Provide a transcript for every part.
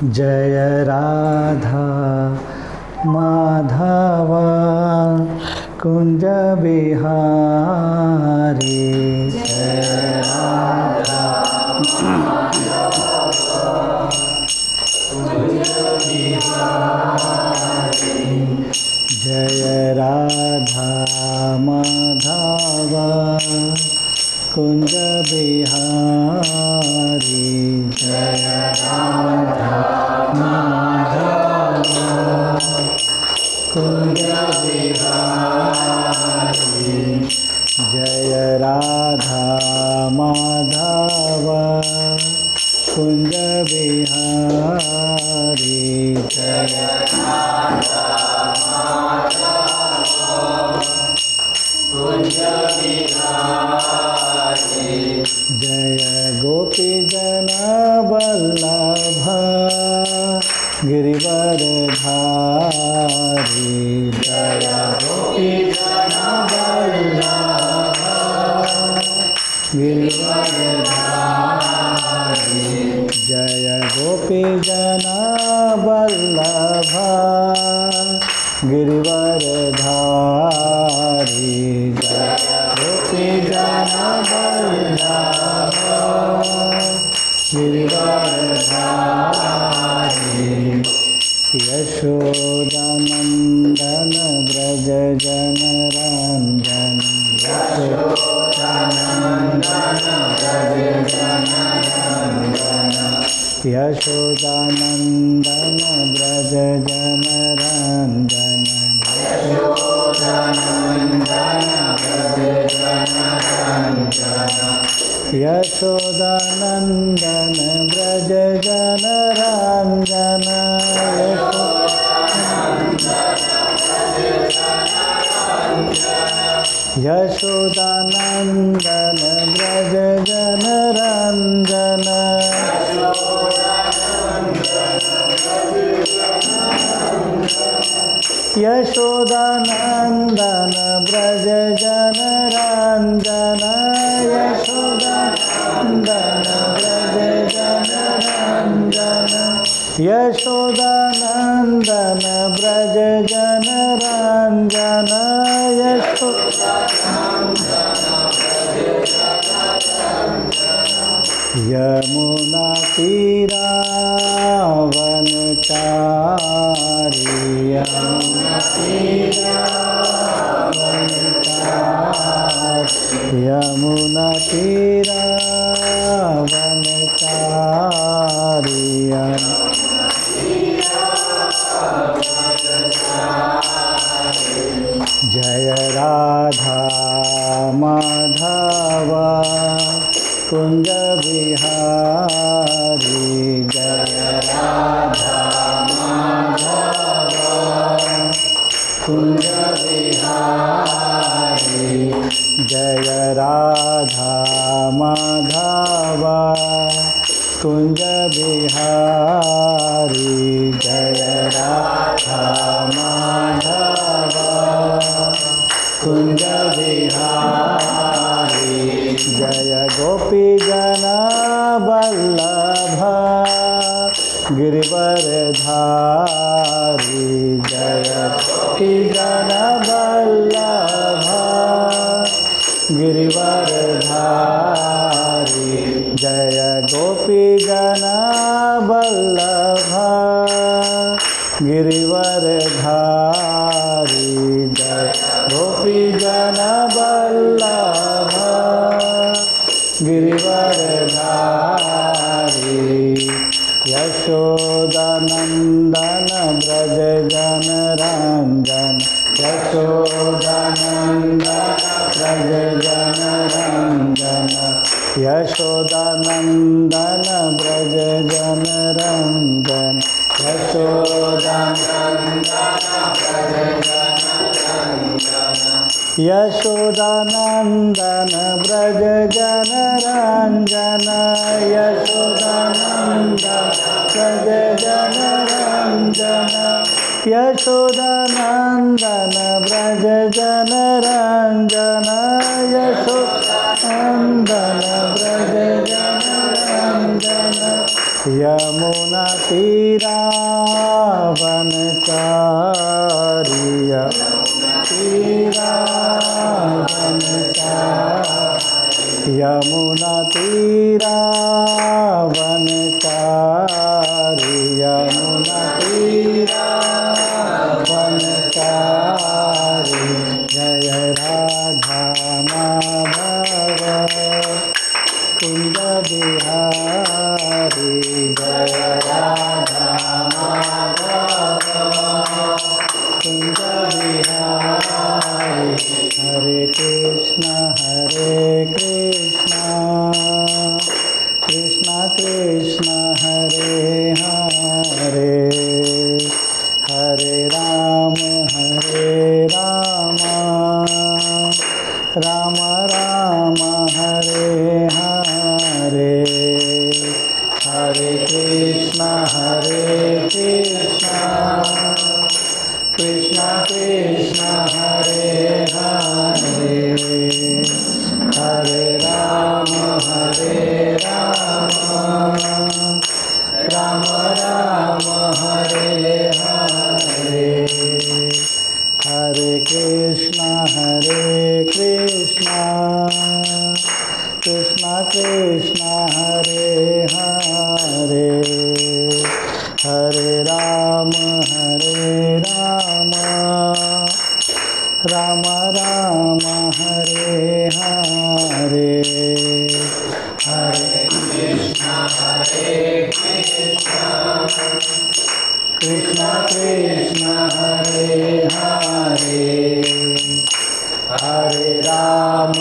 जय राधा माधव कुंज बिहारी। जय राधा कुंज बिहारी। जय राधा माधव कुंज बिहारी। जय राधा माधव कुंज बिहारी। जय राधा माधव कुंज बिहारी। जय राधा माधव कुंज बिहारी। जय गोपी जन वल्लभ गिरिवरधारी। जय गोपी जन वल्लभ गिरिवरधारी। जय गोपी जन वल्लभ गिरिवरधारी। जय गोपी जन वल्लभ गिरिवरधारी। यशोदानंदन ब्रज जन रंजन। यशोदानंदन ब्रज जन रंजन। यशोदानंदन ब्रज जन रंजन। यशोदानंदन ब्रज जन रंजन। यशोदानंदन ब्रज जन रंजन। यशोदानंदन ब्रज जन रंजन। यशोदानंदन ब्रज जन रंजन। यशोदानंदन ब्रज जन रंजन। यशोदानंदन ब्रज जन रंजन। यमुना तीरावनचारी। यमुना तीरावनचारी। यमुना तीरावनचारी। जय राधा माधव कुंज बिहारी। जय राधा माधव कुंज बिहारी। जय राधा माधव कुंज बिहारी। जय राधा माधव कुंज बिहारी। जय गोपी जन वल्लभ गिरिवरधारी। जय गोपी जन वल्लभ गिरिवरधारी। जय गोपी जन वल्लभ गिरिवरधारी। जय गोपी जन वल्लभ गिरिवरधारी। यशोदानंदन ब्रज जन रंजन। यशोदानंदन ब्रज जन रंजन। यशोदानंदन ब्रज जन रंजन। यशोदानंदन ब्रज जन रंजन। यशोदानंदन ब्रज जन रंजन। यशोदानंदन ब्रज जन रंजन। यशोदानंदन ब्रज जन रंजन। यशोदानंदन ब्रज जन रंजन। यमुना तीरा वनचारी तीरा वनचारी यमुना तीरा वनचारी यमुना तीरा वनचारी जय राधा माधव कुंज बिहारी जय राधा माधव कुंज बिहारी हरे कृष्ण कृष्ण कृष्ण हरे हरे हरे राम राम राम हरे हरे हरे कृष्ण कृष्ण कृष्ण हरे हरे हरे राम राम राम हरे हरे हरे कृष्ण कृष्ण कृष्ण हरे हरे हरे राम राम राम हरे हरे हरे कृष्ण कृष्ण कृष्ण हरे हरे हरे राम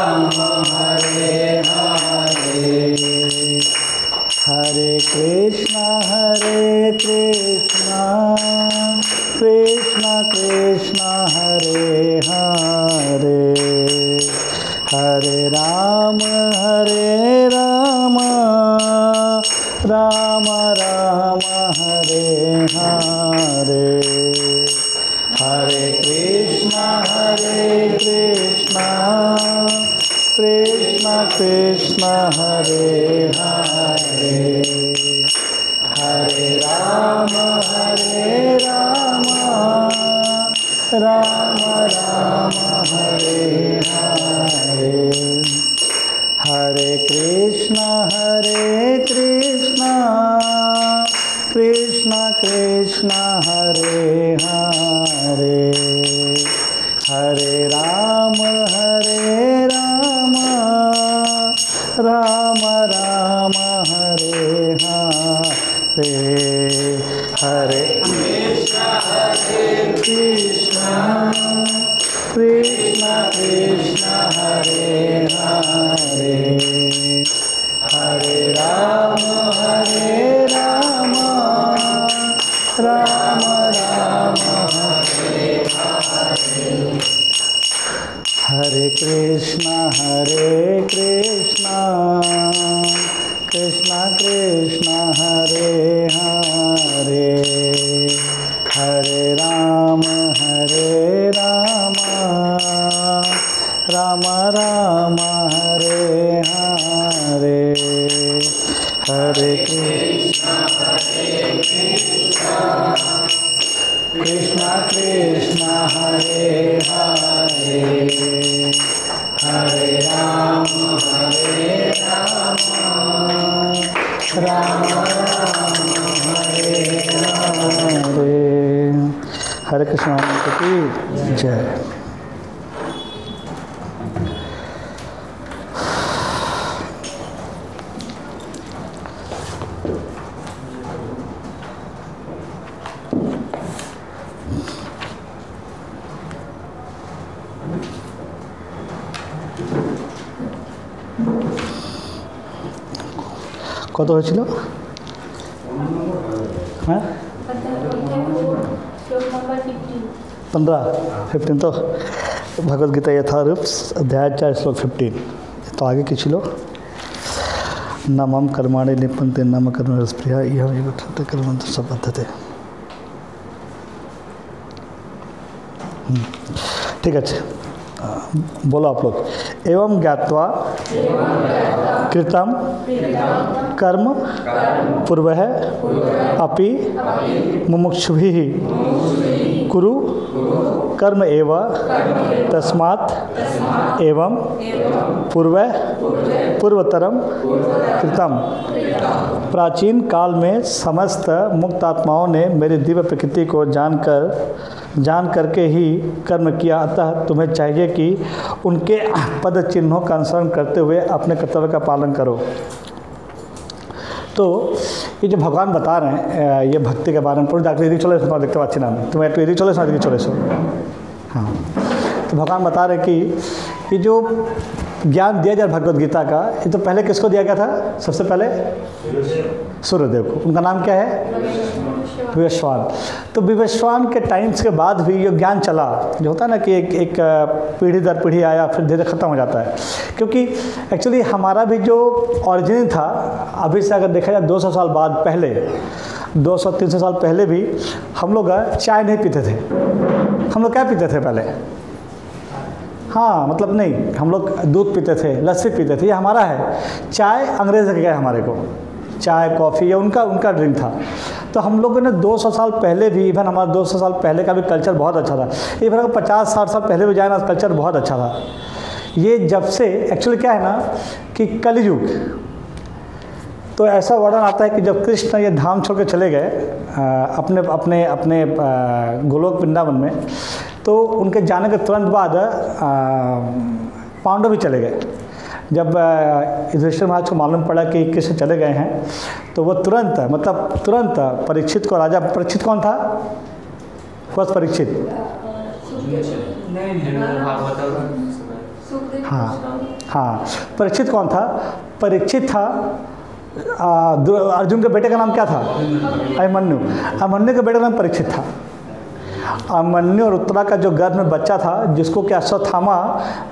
राम राम हरे हरे हरे कृष्ण कृष्ण कृष्ण हरे हरे हरे राम राम राम हरे हरे हरे कृष्ण कृष्ण कृष्ण हरे हरे हरे राम राम राम हरे हरे हरे कृष्ण कृष्ण कृष्ण हरे हरे हरे राम राम राम हरे हरे हरे कृष्ण कृष्ण कृष्ण हरे हरे हरे राम राम राम हरे हरे हरे कृष्ण कृष्ण कृष्ण हरे हरे हरे राम राम राम हरे हरे हरे कृष्ण कृष्ण हरे हरे हरे राम राम राम हरे हरे हरे कृष्ण की जय। কত হয়েছিল? হ্যাঁ 15 तो भगवद गीता यथारूप अध्याय 4 श्लोक 15। तो आगे की ছিল न मम कर्माणि लिप्यन्ते न मम कर्मस्पृहा इह कर्मन्तु संपद्यते। ঠিক আছে, बोलो आप लोग। एवं ज्ञात्वा कृतम कर्म पूर्वः अपि मुमुक्षुभिः कुरु कर्म एव तस्मात् एवं पूर्वतरम कृतम। प्राचीन काल में समस्त मुक्त आत्माओं ने मेरी दिव्य प्रकृति को जान करके ही कर्म किया, अतः तुम्हें चाहिए कि उनके पद चिन्हों का अनुसरण करते हुए अपने कर्तव्य का पालन करो। तो ये जो भगवान बता रहे हैं ये भक्ति के बारे में पूरी डॉक्टर यदि चले देखते अच्छी नाम तुम्हें यदि चले यदि चले सो। हाँ, तो भगवान बता रहे कि ये जो ज्ञान दिया जाए भगवद गीता का, ये तो पहले किसको दिया गया था? सबसे पहले सूर्यदेव को। उनका नाम क्या है? विवस्वान। तो विवस्वान के टाइम्स के बाद भी ये ज्ञान चला, जो होता है ना कि एक पीढ़ी दर पीढ़ी आया फिर धीरे ख़त्म हो जाता है। क्योंकि एक्चुअली हमारा भी जो ओरिजिन था, अभी से अगर देखा जाए 200 साल बाद पहले 200-300 साल पहले भी हम लोग चाय नहीं पीते थे। हम लोग क्या पीते थे पहले? हाँ, मतलब नहीं, हम लोग दूध पीते थे, लस्सी पीते थे, ये हमारा है। चाय अंग्रेज़ के गए हमारे को, चाय कॉफ़ी ये उनका ड्रिंक था। तो हम लोगों ने 200 साल पहले भी, इवन हमारा 200 साल पहले का भी कल्चर बहुत अच्छा था। इवन अगर 50-60 साल पहले भी जाए ना, कल्चर बहुत अच्छा था। ये जब से एक्चुअली क्या है ना कि कलयुग, तो ऐसा वर्णन आता है कि जब कृष्ण ये धाम छोड़ के चले गए अपने गोलोक वृंदावन में, तो उनके जाने के तुरंत बाद पांडव भी चले गए। जब युधिष्ठिर महाराज को मालूम पड़ा कि कृष्ण चले गए हैं, तो वो तुरंत परीक्षित को, राजा परीक्षित कौन था? फर्स्ट परीक्षित, हाँ, परीक्षित कौन था? परीक्षित था अर्जुन के बेटे का नाम क्या था? अभिमन्यु। अभिमन्यु के बेटे का नाम परीक्षित था। अभिमन्यु और उत्तरा का जो गर्भ में बच्चा था, जिसको कि अश्वत्थामा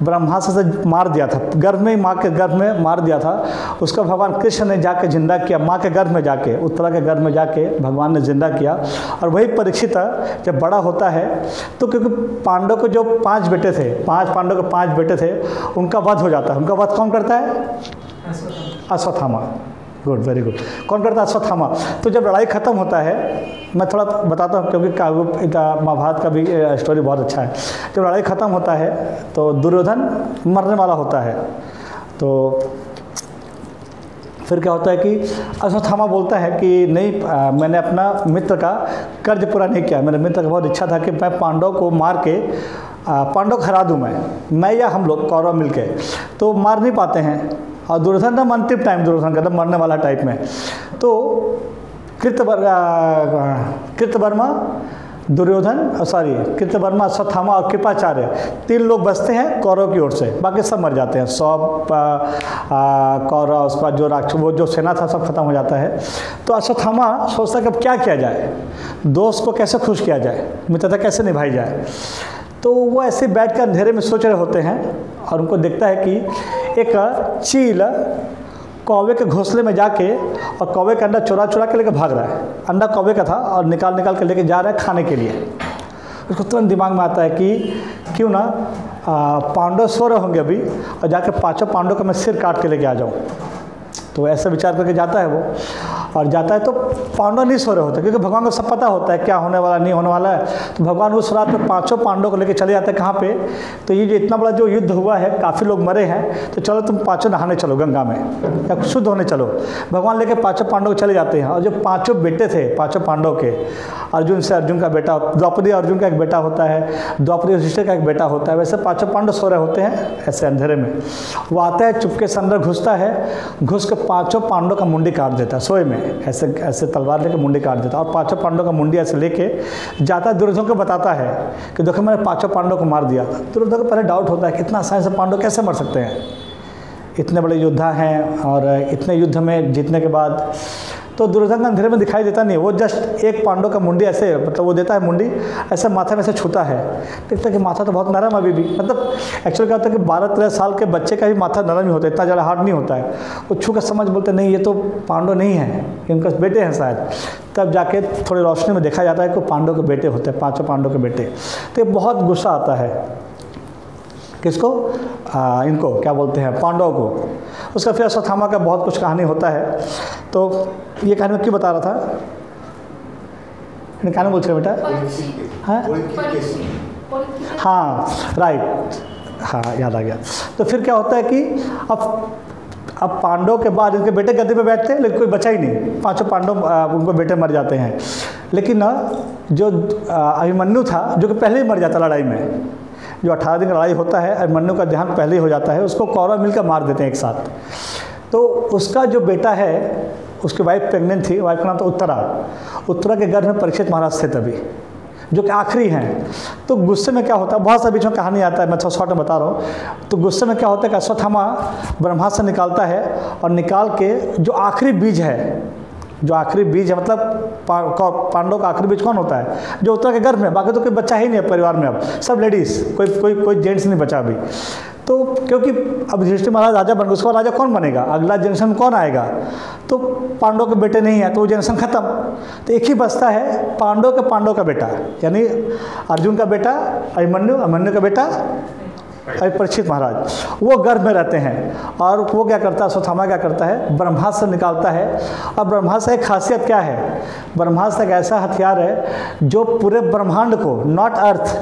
ब्रह्मास्त्र से मार दिया था, गर्भ में ही, माँ के गर्भ में मार दिया था, उसका भगवान कृष्ण ने जाके जिंदा किया। माँ के गर्भ में जाके, उत्तरा के गर्भ में जाके भगवान ने जिंदा किया। और वही परीक्षित जब बड़ा होता है, तो क्योंकि पांडव को जो 5 बेटे थे, 5 पांडव के 5 बेटे थे, उनका वध हो जाता है। उनका वध कौन करता है? अश्वत्थामा। Good, very good. कौन करता है? अश्वत्थामा। तो जब लड़ाई खत्म होता है, मैं थोड़ा बताता हूँ क्योंकि महाभारत का भी स्टोरी बहुत अच्छा है। जब लड़ाई खत्म होता है तो दुर्योधन मरने वाला होता है, तो फिर क्या होता है कि अश्वत्थामा बोलता है कि नहीं, मैंने अपना मित्र का कर्ज पूरा नहीं किया। मेरे मित्र का बहुत इच्छा था कि मैं पांडव को मार के पांडव को हरा दूँ, मैं या हम लोग कौरव मिलके, तो मार नहीं पाते हैं। और दुर्योधन का अंतिम टाइम, दुर्योधन का मरने वाला टाइप में, तो कृतवर्मा, अश्वत्थामा और कृपाचार्य 3 लोग बचते हैं कौरव की ओर से, बाकी सब मर जाते हैं। 100 कौरव, उसके बाद जो राक्षस, वो जो सेना था, सब खत्म हो जाता है। तो अश्वत्थामा सोचता है कि अब क्या किया जाए, दोस्त को कैसे खुश किया जाए, मित्रता कैसे निभाई जाए। तो वो ऐसे बैठ कर अंधेरे में सोच रहे होते हैं, और उनको देखता है कि एक चील कौवे के घोंसले में जाके और कौवे का अंडा चुरा के लेकर भाग रहा है। अंडा कौवे का था और निकाल के लेके जा रहा है खाने के लिए। उसको तुरंत दिमाग में आता है कि क्यों ना पांडव सो रहे होंगे अभी, और जाकर 5 पांडव का मैं सिर काट के लेके आ जाऊँ। तो ऐसा विचार करके जाता है वो, और जाता है तो पांडव नहीं सो रहे होते, क्योंकि भगवान को सब पता होता है क्या होने वाला नहीं होने वाला है। तो भगवान उस रात में 5 पांडव को लेकर चले जाते हैं। कहाँ पे? तो ये जो इतना बड़ा जो युद्ध हुआ है, काफ़ी लोग मरे हैं, तो चलो तुम 5 नहाने चलो गंगा में, या शुद्ध होने चलो। भगवान लेके 5 पांडव चले जाते हैं। और जो 5 बेटे थे 5 पांडव के, अर्जुन से अर्जुन का बेटा, द्रौपदी अर्जुन का एक बेटा होता है, द्रौपदी युधिष्ठिर का एक बेटा होता है, वैसे 5 पांडव सो रहे होते हैं ऐसे अंधेरे में। वो आता है, चुपके से अंदर घुसता है, घुस के 5 पांडव का मुंडी काट देता है सोए में, ऐसे तलवार लेके मुंडी काट देता है। और 5 पांडव का मुंडी ऐसे लेके जाता है, दुर्योधन को बताता है कि देखो मैंने 5 पांडव को मार दिया। दुर्योधन को पहले डाउट होता है कि इतना आसानी से पांडव कैसे मर सकते हैं, इतने बड़े योद्धा हैं, और इतने युद्ध में जीतने के बाद। तो दुर्योधन का अंधेरे में दिखाई देता नहीं, वो जस्ट एक पांडव का मुंडी ऐसे, मतलब वो देता है मुंडी, ऐसे माथा में से छूता है, देखता है कि माथा तो बहुत नरम अभी भी, मतलब एक्चुअली क्या होता है कि 12-13 साल के बच्चे का भी माथा नरम ही होता है, इतना ज़्यादा हार्ड नहीं होता है। वो छू कर समझ बोलते नहीं, ये तो पांडव नहीं है, इनके बेटे हैं शायद। तब जाके थोड़ी रोशनी में देखा जाता है कि पांडव के बेटे होते हैं, 5 पांडव के बेटे। तो बहुत गुस्सा आता है। किसको? इनको क्या बोलते हैं, पांडवों को। उसका फिर अश्वत्थामा का बहुत कुछ कहानी होता है। तो ये कहानी मैं क्यों बता रहा था? कहानी बोल रहे बेटा? हाँ राइट, हाँ याद आ गया। तो फिर क्या होता है कि अब पांडवों के बाद इनके बेटे गद्दी पे बैठते हैं, लेकिन कोई बचा ही नहीं। पांचों पांडव उनको बेटे मर जाते हैं। लेकिन जो अभिमन्यु था, जो कि पहले ही मर जाता लड़ाई में, जो 18 दिन का लड़ाई होता है, अभिमन्यु का देहांत पहले ही हो जाता है, उसको कौरव मिलकर मार देते हैं एक साथ। तो उसका जो बेटा है, उसकी वाइफ प्रेग्नेंट थी, वाइफ का नाम था उत्तरा। उत्तरा के गर्भ में परीक्षित महाराज थे तभी, जो कि आखिरी हैं। तो गुस्से में क्या होता है, बहुत सा बीच में कहानी आता है, मैं थोड़ा शॉर्ट में बता रहा हूँ। तो गुस्से में क्या होता है कि अश्वत्थामा ब्रह्मास्त्र निकालता है, और निकाल के जो आखिरी बीज है, जो आखिरी बीज है, मतलब पांडव का आखिरी बीज कौन होता है? जो उत्तरा के गर्भ में। बाकी तो कोई बच्चा ही नहीं है परिवार में, अब सब लेडीज़, कोई जेंट्स नहीं बचा अभी। तो क्योंकि अब युधिष्ठिर महाराज राजा बन गए, उसका राजा कौन बनेगा, अगला जनरेशन कौन आएगा? तो पांडव के बेटे नहीं है, तो वो जनरेशन खत्म। तो एक ही बचता है पांडव का बेटा, यानी अर्जुन का बेटा अभिमन्यु, अभिमन्यु का बेटा परीक्षित महाराज। वो गर्भ में रहते हैं, और वो क्या करता है, अश्वत्थामा क्या करता है, ब्रह्मास्त्र निकालता है। और ब्रह्मास्त्र की खासियत क्या है? ब्रह्मास्त्र एक ऐसा हथियार है जो पूरे ब्रह्मांड को, नॉट अर्थ,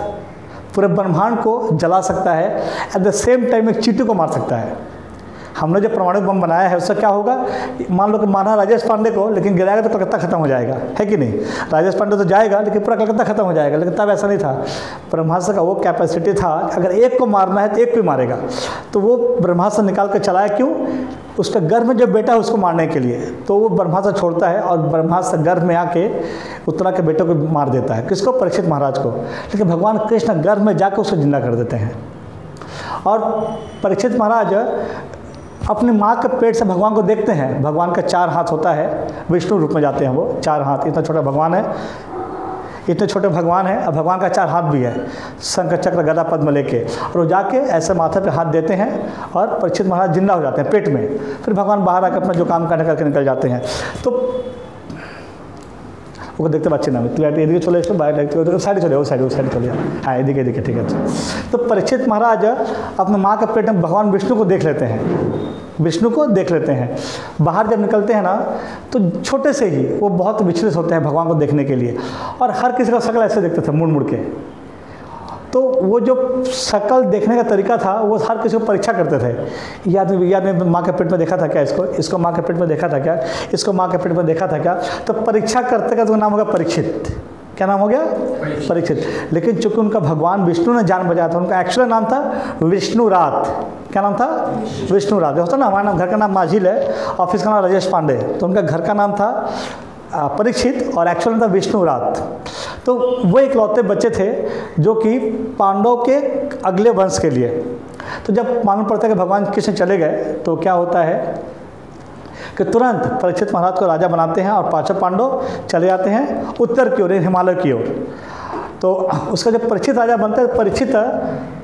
पूरे ब्रह्मांड को जला सकता है। एट द सेम टाइम एक चींटी को मार सकता है। हमने जो परमाणु बम बनाया है, उससे क्या होगा? मान लो कि माना राजेश पांडे को, लेकिन गिराएगा तो कलकत्ता खत्म हो जाएगा, है कि नहीं? राजेश पांडे तो जाएगा, लेकिन पूरा कलकत्ता खत्म हो जाएगा। लेकिन तब ऐसा नहीं था। ब्रह्मास्त्र का वो कैपेसिटी था, अगर एक को मारना है तो एक को ही मारेगा। तो वो ब्रह्मास्त्र निकाल कर चलाया, क्यों? उसका गर्भ में जो बेटा है उसको मारने के लिए। तो वो ब्रह्मास्त्र छोड़ता है, और ब्रह्मास्त्र गर्भ में आके उत्तरा के बेटे को मार देता है। किसको? परीक्षित महाराज को। लेकिन भगवान कृष्ण गर्भ में जाकर उसको जिंदा कर देते हैं। और परीक्षित महाराज अपनी माँ के पेट से भगवान को देखते हैं। भगवान का 4 हाथ होता है, विष्णु रूप में जाते हैं वो 4 हाथ। इतना छोटा भगवान है, इतने छोटे भगवान है, और भगवान का 4 हाथ भी है, शंख चक्र गदा पद्म लेके। और वो जाके ऐसे माथे पे हाथ देते हैं, और परीक्षित महाराज जिंदा हो जाते हैं पेट में। फिर भगवान बाहर आकर अपना जो काम करके निकल जाते हैं। तो वो देखते बच्चे ना एदिके चले इसको बाहर देखते साइड चले, वो साइड चले, हाँ एदिके ठीक है। तो परीक्षित महाराज अपने माँ के पेट में भगवान विष्णु को देख लेते हैं, विष्णु को देख लेते हैं। बाहर जब निकलते हैं ना, तो छोटे से ही वो बहुत विचलित होते हैं भगवान को देखने के लिए। और हर किसी का शक्ल ऐसे देखते थे, मुड़ मुड़ के। तो वो जो शक्ल देखने का तरीका था, वो हर किसी को परीक्षा करते थे। ये आदमी माँ के पेट में देखा था क्या, इसको माँ के पेट में देखा था क्या, इसको माँ के पेट में देखा था क्या। तो परीक्षा करते का तो नाम हो गया परीक्षित। क्या नाम हो गया? परीक्षित। लेकिन चूंकि उनका भगवान विष्णु ने जान बजाया था, उनका एक्चुअल नाम था विष्णुरात। क्या नाम था? विष्णुरात। होता ना, हमारा नाम, घर का नाम माझिल है, ऑफिस का नाम राजेश पांडे, तो उनका घर का नाम था परीक्षित, और एक्चुअल नाम था विष्णुरात। तो वो इकलौते बच्चे थे जो कि पांडव के अगले वंश के लिए। तो जब मालूम पड़ता है कि भगवान कृष्ण चले गए, तो क्या होता है कि तुरंत परीक्षित महाराज को राजा बनाते हैं, और 5 पांडव चले जाते हैं उत्तर की ओर, हिमालय की ओर। तो उसका जब परीक्षित राजा बनता है, परीक्षित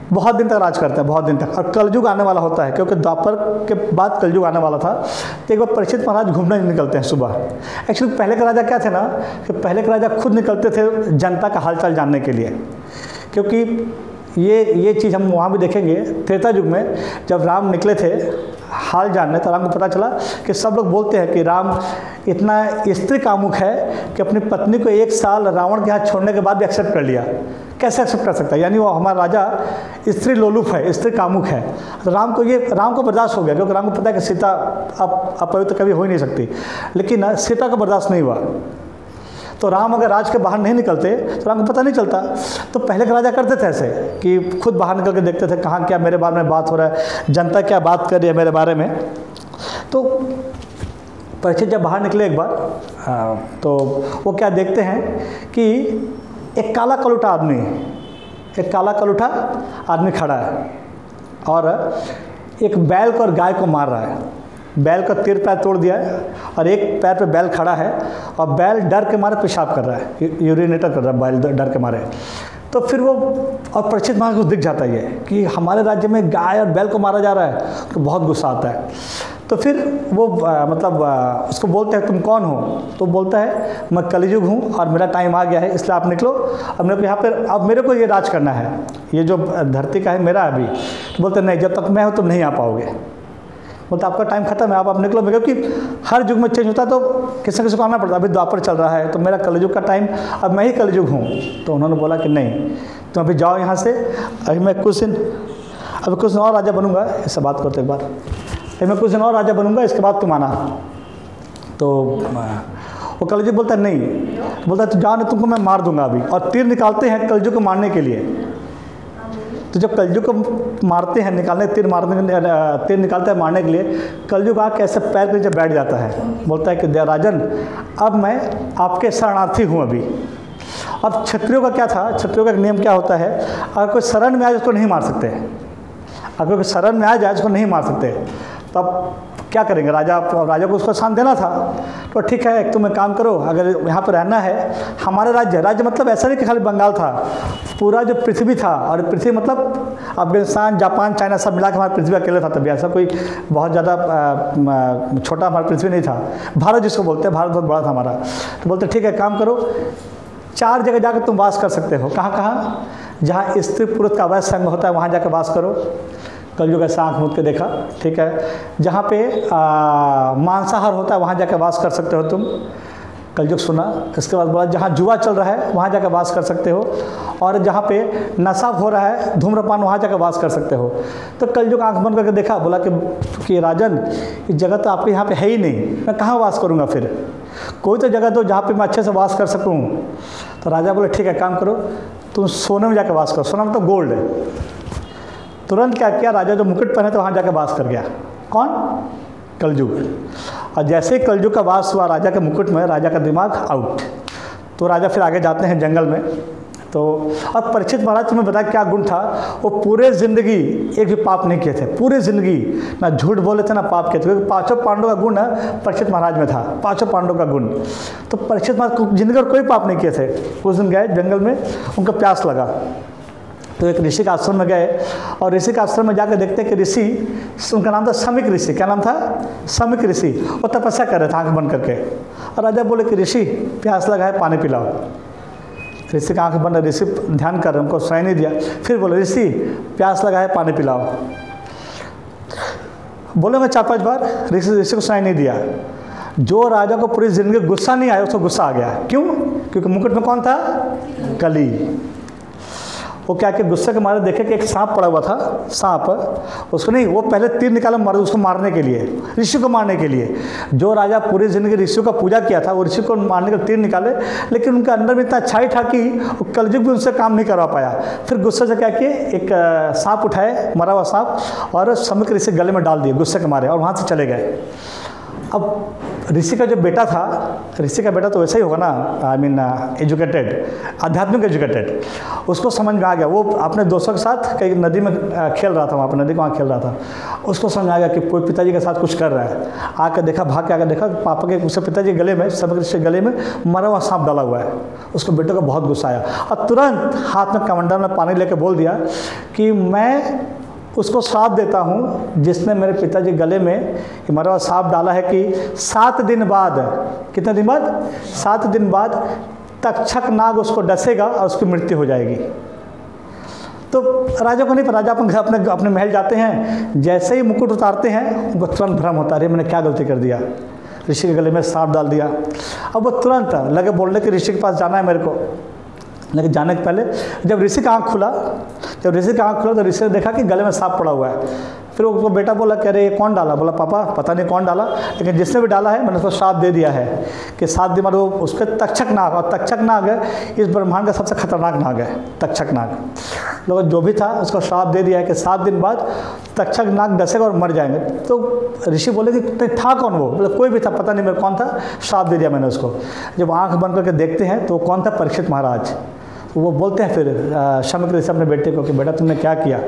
बहुत दिन तक राज करता है, बहुत दिन तक। और कलयुग आने वाला होता है, क्योंकि द्वापर के बाद कलयुग आने वाला था। तो एक बार परीक्षित महाराज घूमने निकलते हैं सुबह। एक्चुअली पहले के राजा क्या थे ना, कि पहले के राजा खुद निकलते थे जनता का हालचाल जानने के लिए। क्योंकि ये चीज़ हम वहाँ भी देखेंगे, त्रेता युग में जब राम निकले थे हाल जानने, तो राम को पता चला कि सब लोग बोलते हैं कि राम इतना स्त्री कामुक है कि अपनी पत्नी को 1 साल रावण के हाथ छोड़ने के बाद भी एक्सेप्ट कर लिया। कैसे एक्सेप्ट कर सकता है? यानी वो हमारा राजा स्त्री लोलुप है, स्त्री कामुक है। तो राम को बर्दाश्त हो गया, क्योंकि राम को पता है कि सीता अपवित्र कभी हो ही नहीं सकती। लेकिन सीता को बर्दाश्त नहीं हुआ। तो राम अगर राज के बाहर नहीं निकलते तो राम को पता नहीं चलता। तो पहले के राजा करते थे ऐसे कि खुद बाहर निकल के देखते थे कहाँ क्या मेरे बारे में बात हो रहा है, जनता क्या बात कर रही है मेरे बारे में। तो परीक्षित जब बाहर निकले एक बार, तो वो क्या देखते हैं कि एक काला कलूठा आदमी खड़ा है, और एक बैल को और गाय को मार रहा है। बैल का 3 पैर तोड़ दिया है, और एक पैर पे बैल खड़ा है, और बैल डर के मारे पेशाब कर रहा है, यूरिनेटर कर रहा है बैल डर के मारे। तो फिर वो, और परीक्षित महाराज को दिख जाता है ये कि हमारे राज्य में गाय और बैल को मारा जा रहा है, तो बहुत गुस्सा आता है। तो फिर वो उसको बोलते हैं तुम कौन हो? तो बोलता है मैं कलयुग हूँ और मेरा टाइम आ गया है, इसलिए आप निकलो, अब मेरे को यहाँ पर अब मेरे को ये राज करना है, ये जो धरती का है मेरा अभी। तो बोलते नहीं, जब तक मैं हूँ तुम नहीं आ पाओगे। बोलते आपका टाइम खत्म है, आप निकलो। क्योंकि हर युग में चेंज होता है तो किसी न किसी को आना पड़ता है। अभी द्वापर चल रहा है तो मेरा कलयुग का टाइम, अब मैं ही कलयुग हूँ। तो उन्होंने बोला कि नहीं, तुम अभी जाओ यहाँ से, अभी मैं कुछ दिन और राजा बनूंगा, इससे बात करते एक बार, अभी मैं कुछ दिन और राजा बनूंगा, इसके बाद तुम आना। तो वो कलयुग बोलता है नहीं, बोलता है तो जाओ, नहीं तुमको मैं मार दूंगा अभी। और तीर निकालते हैं कलयुग को मारने के लिए। तो जब कलयुग को मारते हैं, तीर निकालते हैं मारने के लिए, कलयुग आके ऐसे पैर पे जब बैठ जाता है, बोलता है कि राजन अब मैं आपके शरणार्थी हूँ अभी। अब क्षत्रियों का क्या था, क्षत्रियों का नियम क्या होता है, अगर कोई शरण में आए उसको नहीं मार सकते, अगर कोई शरण में आ जाए उसको नहीं मार सकते। तब क्या करेंगे, राजा को उसको शांत देना था। तो ठीक है, एक तुम एक काम करो, अगर यहाँ पर रहना है, हमारे राज्य मतलब ऐसा नहीं कि खाली बंगाल था, पूरा जो पृथ्वी था, और पृथ्वी मतलब अफगानिस्तान, जापान, चाइना सब मिला के हमारा पृथ्वी अकेले था। तभी ऐसा कोई बहुत ज़्यादा छोटा हमारा पृथ्वी नहीं था। भारत जिसको बोलते हैं, भारत बहुत बड़ा था हमारा। तो बोलते ठीक है, काम करो, 4 जगह जाकर तुम वास कर सकते हो। कहाँ? जहाँ स्त्री पुरुष का अवैध संग होता है वहाँ जाकर वास करो। कलयुग ऐसा आँख मूंद के देखा, ठीक है। जहाँ पे मांसाहार होता है वहाँ जाकर वास कर सकते हो तुम। कलयुग सुना, इसके बाद बोला जहाँ जुआ चल रहा है वहाँ जाकर वास कर सकते हो, और जहाँ पे नशा हो रहा है, धूम्रपान, वहाँ जाकर वास कर सकते हो। तो कलयुग आँख बंद करके देखा, बोला कि राजन ये जगह तो आपके यहाँ पे है ही नहीं, मैं कहाँ वास करूँगा फिर? कोई तो जगह दो जहाँ पे मैं अच्छे से वास कर सकूँ। तो राजा बोले ठीक है, काम करो, तुम सोने में जाकर वास करो। सोना मतलब गोल्ड है। तुरंत क्या किया, राजा जो मुकुट पहने तो वहाँ जाकर वास कर गया। कौन? कलयुग। और जैसे ही कलयुग का वास हुआ राजा के मुकुट में, राजा का दिमाग आउट। तो राजा फिर आगे जाते हैं जंगल में। तो अब परीक्षित महाराज, तुम्हें बताया क्या गुण था, वो पूरे ज़िंदगी एक भी पाप नहीं किए थे, पूरी ज़िंदगी ना झूठ बोले थे ना पाप किए थे, क्योंकि 5 पांडवों का गुण परीक्षित महाराज में था, 5 पांडवों का गुण। तो परीक्षित महाराज जिंदगी में कोई पाप नहीं किए थे। उस दिन गए जंगल में, उनको प्यास लगा, तो एक ऋषि का आश्रम में गए, और ऋषि का आश्रम में जाकर देखते हैं कि ऋषि, उनका नाम था शमिक ऋषि। क्या नाम था? शमिक ऋषि। वो तपस्या कर रहे थे आँख बंद करके। और राजा बोले कि ऋषि प्यास लगा है, पानी पिलाओ। ऋषि का आँख बंद, ऋषि ध्यान कर रहे, उनको सुनाई नहीं दिया। फिर बोले ऋषि प्यास लगा है, पानी पिलाओ। बोले मैं 4-5 बार, ऋषि को सुनाई नहीं दिया। जो राजा को पूरी जिंदगी गुस्सा नहीं आया, उसको गुस्सा आ गया। क्यों? क्योंकि मुकुट में कौन था? कली। वो क्या कि गुस्से के मारे देखे कि एक सांप पड़ा हुआ था, सांप, उसको नहीं, वो पहले तीर निकाला मार, उसको मारने के लिए, ऋषि को मारने के लिए। जो राजा पूरी जिंदगी ऋषियों का पूजा किया था, वो ऋषि को मारने के तीर निकाले, लेकिन उनके अंदर में इतना अच्छाई था कि वो कलयुग भी उनसे काम नहीं करवा पाया। फिर गुस्से से क्या किए, एक सांप उठाए, मरा हुआ सांप, और शमिक ऋषि गले में डाल दिए गुस्से के मारे, और वहाँ से चले गए। अब ऋषि का जो बेटा था, ऋषि का बेटा तो वैसे ही होगा ना, आई मीन एजुकेटेड, आध्यात्मिक एजुकेटेड, उसको समझ में आ गया। वो अपने दोस्तों के साथ कहीं नदी में खेल रहा था, वहाँ पर नदी को वहाँ खेल रहा था। उसको समझ में आ गया कि कोई पिताजी के साथ कुछ कर रहा है। आकर देखा, भाग के आकर देखा पापा के, उसके पिताजी गले में, शमिक ऋषि के गले में मरा हुआ सांप डाला हुआ है। उसको बेटे को बहुत गुस्सा आया, और तुरंत हाथ में कमंडल में पानी लेके बोल दिया कि मैं उसको श्राप देता हूँ जिसने मेरे पिताजी गले में मरा हुआ सांप डाला है, कि 7 दिन बाद, कितने दिन बाद? 7 दिन बाद तक्षक नाग उसको डसेगा और उसकी मृत्यु हो जाएगी। तो राजा को नहीं पता, राजा अपने महल जाते हैं, जैसे ही मुकुट उतारते हैं उनको तुरंत भ्रम होता है, मैंने क्या गलती कर दिया, ऋषि के गले में सांप डाल दिया। अब वो तुरंत लगे बोलने कि ऋषि के पास जाना है मेरे को। लेकिन जाने के पहले जब ऋषि का आँख खुला, तो ऋषि ने देखा कि गले में सांप पड़ा हुआ है। फिर वो बेटा बोला कि अरे ये कौन डाला? बोला पापा पता नहीं कौन डाला, लेकिन जिसने भी डाला है मैंने उसको श्राप दे दिया है कि 7 दिन बाद वो उसके तक्षक नाग, और तक्षक नाग इस ब्रह्मांड का सबसे खतरनाक नाग है, तक्षक नाग। लोग जो भी था उसको श्राप दे दिया है कि 7 दिन बाद तक्षक नाग डसेगा और मर जाएंगे। तो ऋषि बोले कि था कौन वो? बोले कोई भी था, पता नहीं मेरे कौन था, श्राप दे दिया मैंने उसको। जब आँख बंद करके देखते हैं तो कौन था? परीक्षित महाराज। वो बोलते हैं फिर शमिक ऋषि अपने बेटे को कि बेटा तुमने क्या किया,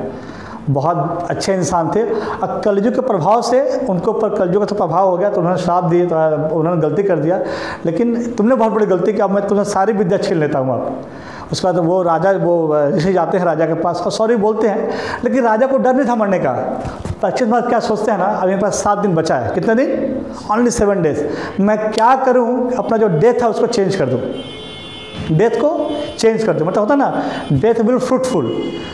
बहुत अच्छे इंसान थे, अब कलयुग के प्रभाव से उनके ऊपर कलयुग का तो प्रभाव हो गया, तो उन्होंने श्राप दिए, तो उन्होंने गलती कर दिया, लेकिन तुमने बहुत बड़ी गलती की, अब मैं तुम्हें सारी विद्या छीन लेता हूँ। अब उसके बाद वो राजा वो ऋषि जाते हैं राजा के पास और सॉरी बोलते हैं, लेकिन राजा को डर नहीं था मरने का। परीक्षित महाराज क्या सोचते हैं ना, अब मेरे पास 7 दिन बचा है, कितने दिन, ओनली 7 डेज, मैं क्या करूँ, अपना जो डेथ है उसको चेंज कर दूँ, डेथ को चेंज कर दूँ, मतलब होता ना डेथ विल फ्रूटफुल।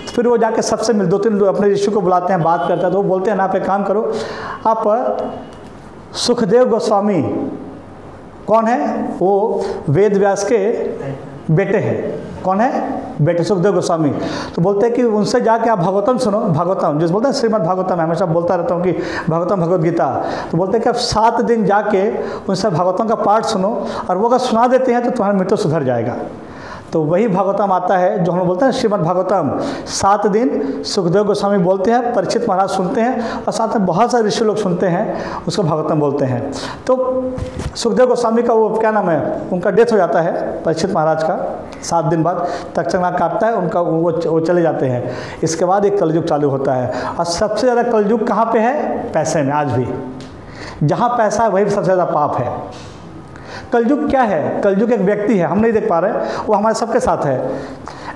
फिर वो जाके सबसे 2-3 लोग अपने ऋषि को बुलाते हैं, बात करते हैं, तो वो बोलते हैं ना आप एक काम करो, आप सुखदेव गोस्वामी, कौन है वो, वेद व्यास के बेटे हैं, कौन है, बेटे सुखदेव गोस्वामी, तो बोलते हैं कि उनसे जाके आप भागवतम सुनो, भागवतम जिस बोलते हैं श्रीमद् भागवतम, हमेशा बोलता रहता हूँ कि भागवतम भगवद गीता, तो बोलते हैं कि आप 7 दिन जाके उनसे भागवतम का पाठ सुनो, और वो अगर सुना देते हैं तो तुम्हारा मृत्यु सुधर जाएगा। तो वही भागवतम आता है जो हम बोलते हैं श्रीमद् भागवतम। 7 दिन सुखदेव गोस्वामी बोलते हैं, परीक्षित महाराज सुनते हैं, और साथ में बहुत सारे ऋषि लोग सुनते हैं, उसको भागवतम बोलते हैं। तो सुखदेव गोस्वामी का वो क्या नाम है, उनका डेथ हो जाता है परीक्षित महाराज का, 7 दिन बाद तक्षक काटता है उनका, वो चले जाते हैं। इसके बाद एक कलयुग चालू होता है, और सबसे ज़्यादा कलयुग कहाँ पे है, पैसे में। आज भी जहाँ पैसा है वही सबसे ज़्यादा पाप है। कलयुग क्या है, कलयुग एक व्यक्ति है, हम नहीं देख पा रहे, वो हमारे सबके साथ है।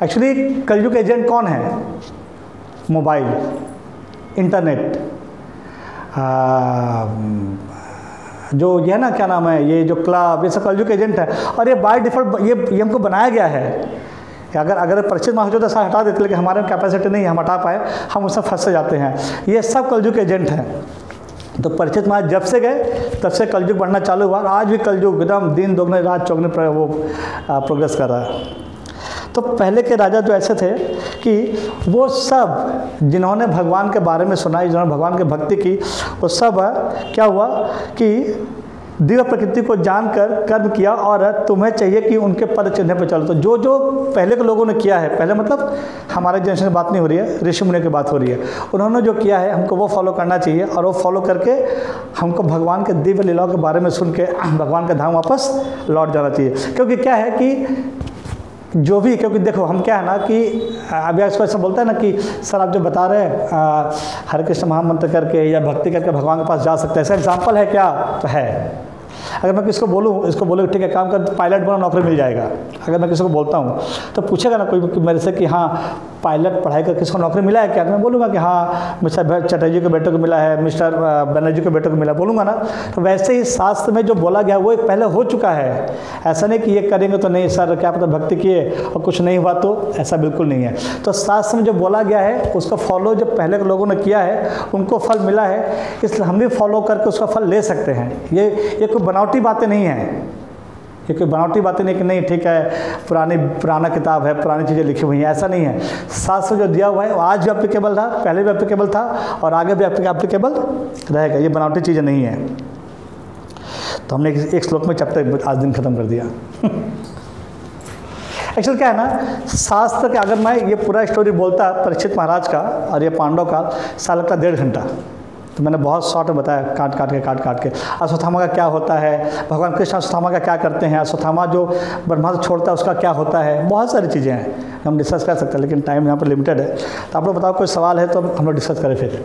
एक्चुअली कलयुग एजेंट कौन है, मोबाइल, इंटरनेट, जो ये है ना क्या नाम है, ये जो क्लब, ये सब कलयुग एजेंट है। और ये बाय डिफ़ॉल्ट ये हमको बनाया गया है कि अगर परीक्षित महाराज होता हटा देते, लेकिन हमारे में कैपेसिटी नहीं है, हम हटा पाए, हम उससे फंस जाते हैं। ये सब कलयुग एजेंट हैं। तो परीक्षित महाराज जब से गए तब से कलयुग बढ़ना चालू हुआ, आज भी कलयुग एकदम दिन दोगुने रात चौगुने पर वो प्रोग्रेस कर रहा है। तो पहले के राजा जो ऐसे थे कि वो सब जिन्होंने भगवान के बारे में सुनाई, जिन्होंने भगवान की भक्ति की, वो सब क्या हुआ कि दिव्य प्रकृति को जानकर कर्म किया, और तुम्हें चाहिए कि उनके पद चिन्ह पर चलो। तो जो जो पहले के लोगों ने किया है, पहले मतलब हमारे जनरेशन की बात नहीं हो रही है, ऋषि मुनि की बात हो रही है, उन्होंने जो किया है हमको वो फॉलो करना चाहिए, और वो फॉलो करके हमको भगवान के दिव्य लीलाओं के बारे में सुन के भगवान के धाम वापस लौट जाना चाहिए। क्योंकि क्या है कि जो भी, क्योंकि देखो हम क्या है ना कि अभी इसको ऐसा बोलता है ना कि सर आप जो बता रहे हैं हरे कृष्ण महामंत्र करके या भक्ति करके भगवान के पास जा सकते हैं, ऐसा एग्जाम्पल है क्या, तो है। अगर मैं किसको बोलूँ, इसको बोलो ठीक है काम कर, पायलट बनो, नौकरी मिल जाएगा, अगर मैं किसी को बोलता हूँ तो पूछेगा ना कोई मेरे से कि हाँ पायलट पढ़ाई कर किसको नौकरी मिला है क्या, तो मैं बोलूँगा कि हाँ मिस्टर चटर्जी के बेटे को मिला है, मिस्टर बनर्जी के बेटे को मिला, बोलूँगा ना। तो वैसे ही शास्त्र में जो बोला गया वो पहले हो चुका है। ऐसा नहीं कि ये करेंगे तो नहीं सर, क्या पता भक्ति किए और कुछ नहीं हुआ, तो ऐसा बिल्कुल नहीं है। तो शास्त्र में जो बोला गया है उसको फॉलो जो पहले के लोगों ने किया है उनको फल मिला है, इसलिए हम भी फॉलो करके उसका फल ले सकते हैं। ये कोई बनावटी बातें नहीं है, ये कोई बनावटी बातें नहीं कि नहीं ठीक है पुराना किताब है, पुरानी चीज़ें लिखी हुई हैं, ऐसा नहीं है। शास्त्र जो दिया हुआ है वो आज भी एप्लीकेबल था, पहले भी एप्लीकेबल था और आगे भी एप्लीकेबल रहेगा, ये बनावटी चीज़ें नहीं है। तो हमने एक श्लोक में चैप्टर आज दिन खत्म कर दिया। एक्चुअली क्या है ना, शास्त्र के अगर मैं ये पूरा स्टोरी बोलता परीक्षित महाराज का और ये पांडव का, साल का 1.5 घंटा, तो मैंने बहुत शॉर्ट में बताया, काट के। अश्वत्थामा का क्या होता है, भगवान कृष्ण अश्वत्थामा का क्या करते हैं, अश्वत्थामा जो ब्रह्मास्त्र छोड़ता है उसका क्या होता है, बहुत सारी चीज़ें हैं हम डिस्कस कर सकते हैं, लेकिन टाइम यहाँ पर लिमिटेड है। तो आप लोग बताओ कोई सवाल है तो हम लोग डिस्कस करें फिर।